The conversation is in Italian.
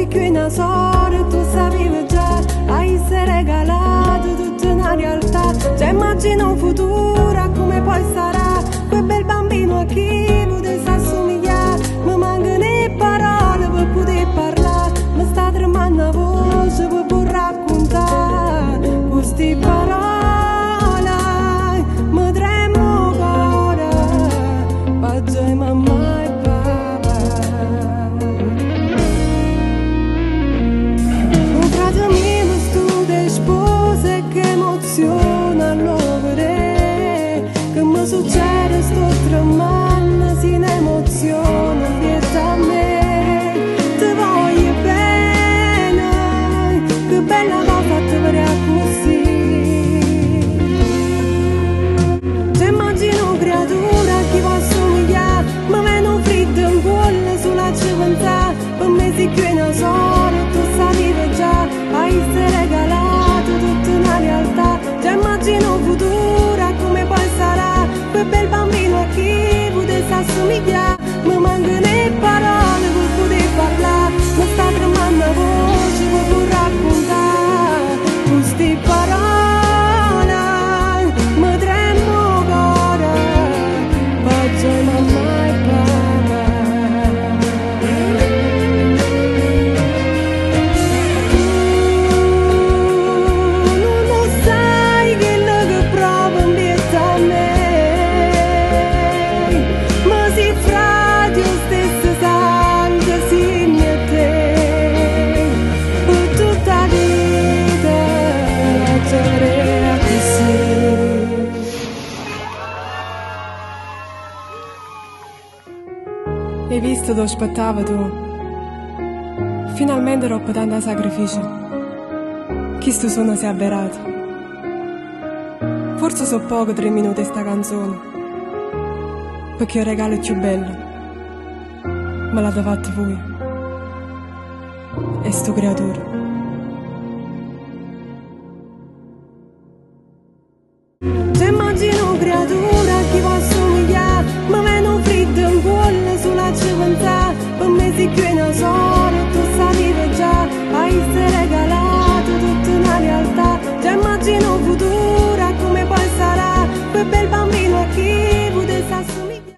mesi qui in Asore, tu sapevi già, hai se regalato tutta una realtà. Già immagino un futuro, come poi sarà, quel bel bambino a chi potesse assomigliare. Mi mancano le parole per poter parlare, mi sta tremando la voce per poter raccontare queste parole. Mi tremo ancora, paggia mamma e papà. Un frate mio mi studia spose, che emozione all'overe, che mi succede sto tremando, si ne emoziona fietta a me. Ti voglio bene, che bella cosa ti vedrà così. Ti immagino creatura che va a somigliare, mi viene un freddo in cuore sulla civiltà. Per me si qui in Asore, tu sapevi già, hai se regalato tutta una realtà. Già immagino un futuro, come poi sarà, quel bel bambino a chi potesse assomigliare. Mi mancano le parole per poter parlare, mi sta tremando la voce per poter raccontare queste parole. Mi tremo ancora, paggia mamma e papà. Non lo sai quello che provo in vita a me, ma si fragile stesso sangue si a te, per tutta la vita ragionerei così. Hai visto dove aspettavo tu? Finalmente dopo tanto sacrificio, questo suono si è avverato. Forse so poco 3 minuti sta canzone, perché il regalo più bello me l'avete fatto voi e sto creatura. Ti immagino creatura